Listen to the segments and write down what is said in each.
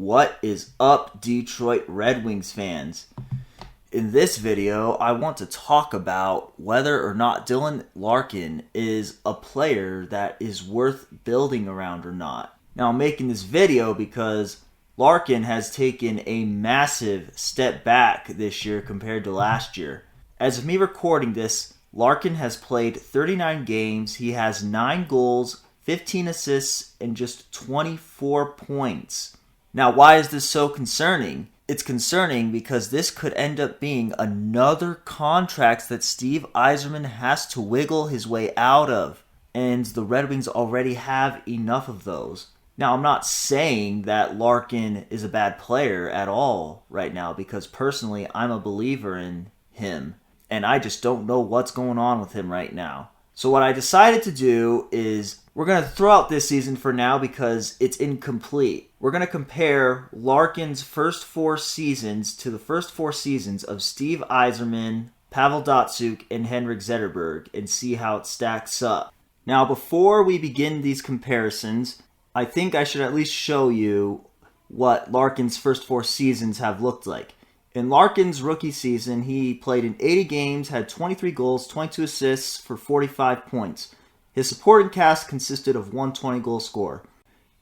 What is up, Detroit Red Wings fans? In this video, I want to talk about whether or not Dylan Larkin is a player that is worth building around or not. Now, I'm making this video because Larkin has taken a massive step back this year compared to last year. As of me recording this, Larkin has played 39 games, he has 9 goals, 15 assists, and just 24 points. Now, why is this so concerning? It's concerning because this could end up being another contract that Steve Yzerman has to wiggle his way out of, and the Red Wings already have enough of those. Now, I'm not saying that Larkin is a bad player at all right now, because personally, I'm a believer in him, and I just don't know what's going on with him right now. So what I decided to do is we're going to throw out this season for now because it's incomplete. We're going to compare Larkin's first 4 seasons to the first 4 seasons of Steve Yzerman, Pavel Datsyuk, and Henrik Zetterberg and see how it stacks up. Now, before we begin these comparisons, I think I should at least show you what Larkin's first 4 seasons have looked like. In Larkin's rookie season, he played in 80 games, had 23 goals, 22 assists for 45 points. His supporting cast consisted of one 20-goal scorer.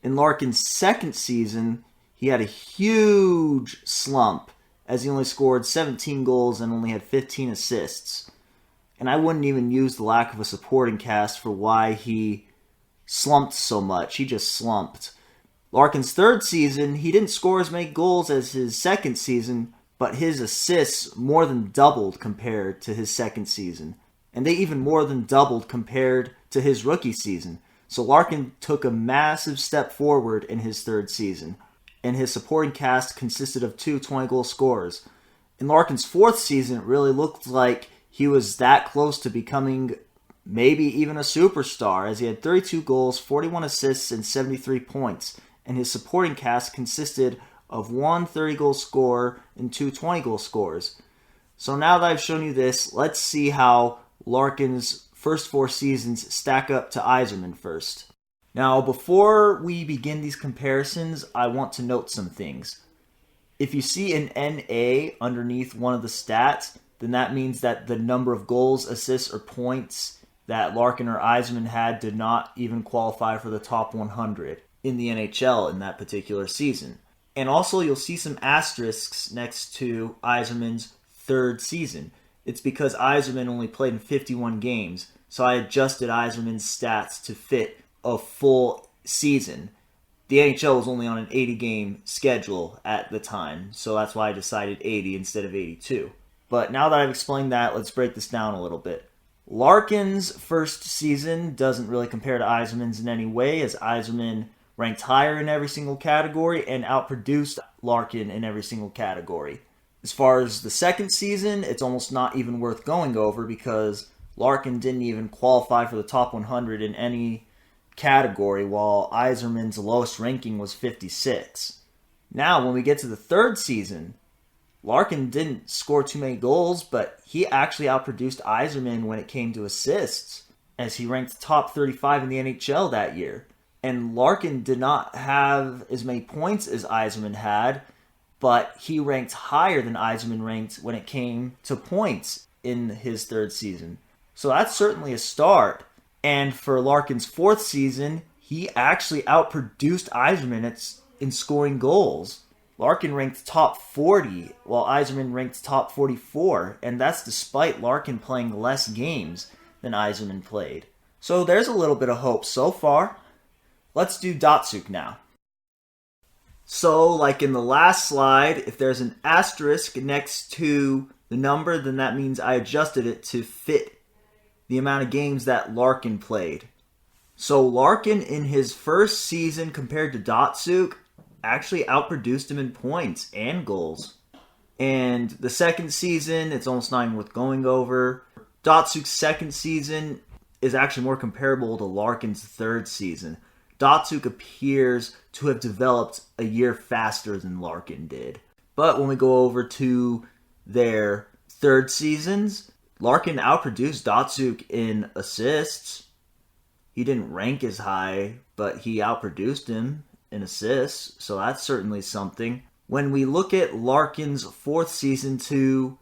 In Larkin's second season, he had a huge slump, as he only scored 17 goals and only had 15 assists. And I wouldn't even use the lack of a supporting cast for why he slumped so much. He just slumped. Larkin's third season, he didn't score as many goals as his second season, but his assists more than doubled compared to his second season. And they even more than doubled compared to his rookie season. So Larkin took a massive step forward in his third season. And his supporting cast consisted of 2 20-goal scorers. In Larkin's fourth season, it really looked like he was that close to becoming maybe even a superstar, as he had 32 goals, 41 assists, and 73 points. And his supporting cast consisted of 1 30-goal scorer and 2 20-goal scorers. So now that I've shown you this, let's see how Larkin's first 4 seasons stack up to Yzerman first. Now, before we begin these comparisons, I want to note some things. If you see an NA underneath one of the stats, then that means that the number of goals, assists, or points that Larkin or Yzerman had did not even qualify for the top 100 in the NHL in that particular season. And also, you'll see some asterisks next to Yzerman's third season. It's because Yzerman only played in 51 games, so I adjusted Yzerman's stats to fit a full season. The NHL was only on an 80-game schedule at the time, so that's why I decided 80 instead of 82. But now that I've explained that, let's break this down a little bit. Larkin's first season doesn't really compare to Yzerman's in any way, as Yzerman ranked higher in every single category and outproduced Larkin in every single category. As far as the second season, it's almost not even worth going over because Larkin didn't even qualify for the top 100 in any category, while Yzerman's lowest ranking was 56. Now, when we get to the third season, Larkin didn't score too many goals, but he actually outproduced Yzerman when it came to assists, as he ranked top 35 in the NHL that year. And Larkin did not have as many points as Yzerman had, but he ranked higher than Yzerman ranked when it came to points in his third season. So that's certainly a start. And for Larkin's fourth season, he actually outproduced Yzerman in scoring goals. Larkin ranked top 40, while Yzerman ranked top 44, and that's despite Larkin playing less games than Yzerman played. So there's a little bit of hope so far. Let's do Datsyuk now. So, like in the last slide, if there's an asterisk next to the number, then that means I adjusted it to fit the amount of games that Larkin played. So Larkin in his first season compared to Datsyuk actually outproduced him in points and goals. And the second season, it's almost not even worth going over. Datsyuk's second season is actually more comparable to Larkin's third season. Datsyuk appears to have developed a year faster than Larkin did. But when we go over to their third seasons, Larkin outproduced Datsyuk in assists. He didn't rank as high, but he outproduced him in assists, so that's certainly something. When we look at Larkin's 4th season to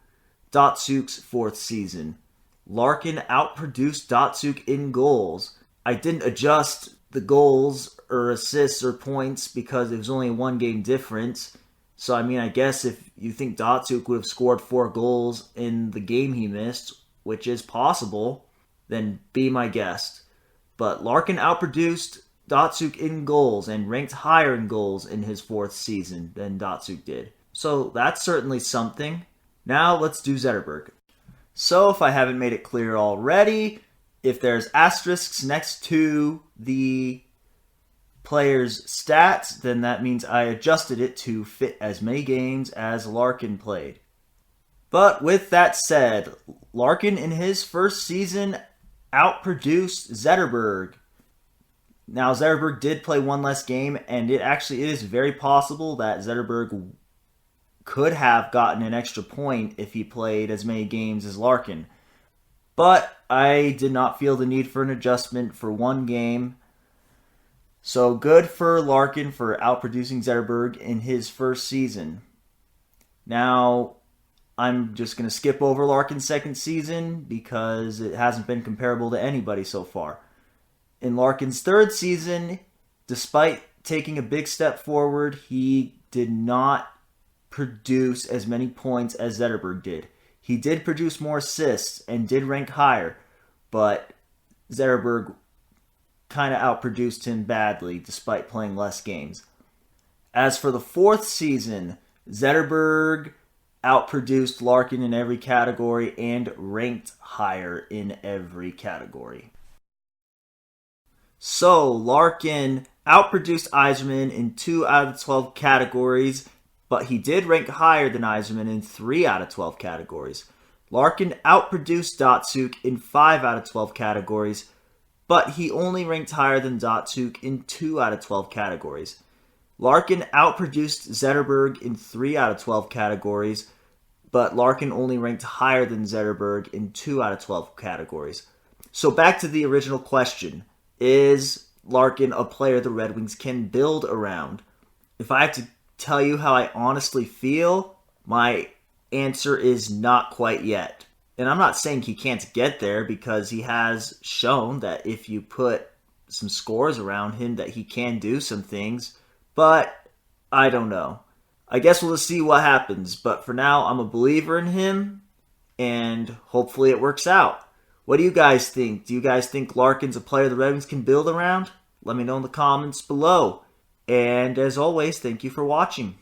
Datsyuk's 4th season, Larkin outproduced Datsyuk in goals. I didn't adjust the goals or assists or points because it was only a 1-game difference. So, I guess if you think Datsyuk would have scored 4 goals in the game he missed, which is possible, then be my guest. But Larkin outproduced Datsyuk in goals and ranked higher in goals in his 4th season than Datsyuk did. So that's certainly something. Now let's do Zetterberg. So if I haven't made it clear already, if there's asterisks next to the player's stats, then that means I adjusted it to fit as many games as Larkin played. But with that said, Larkin in his 1st season outproduced Zetterberg. Now, Zetterberg did play 1 less game, and it is very possible that Zetterberg could have gotten an extra point if he played as many games as Larkin. But I did not feel the need for an adjustment for 1 game. So good for Larkin for outproducing Zetterberg in his 1st season. Now, I'm just going to skip over Larkin's 2nd season because it hasn't been comparable to anybody so far. In Larkin's 3rd season, despite taking a big step forward, he did not produce as many points as Zetterberg did. He did produce more assists and did rank higher, but Zetterberg kind of outproduced him badly despite playing less games. As for the 4th season, Zetterberg outproduced Larkin in every category and ranked higher in every category. So, Larkin outproduced Yzerman in 2 out of the 12 categories, but he did rank higher than Yzerman in 3 out of 12 categories. Larkin outproduced Datsyuk in 5 out of 12 categories, but he only ranked higher than Datsyuk in 2 out of 12 categories. Larkin outproduced Zetterberg in 3 out of 12 categories, but Larkin only ranked higher than Zetterberg in 2 out of 12 categories. So back to the original question. Is Larkin a player the Red Wings can build around? If I have to tell you how I honestly feel, my answer is not quite yet. And I'm not saying he can't get there because he has shown that if you put some scores around him that he can do some things, but I don't know. I guess we'll just see what happens, but for now I'm a believer in him and hopefully it works out. What do you guys think? Do you guys think Larkin's a player the Red Wings can build around? Let me know in the comments below. And as always, thank you for watching.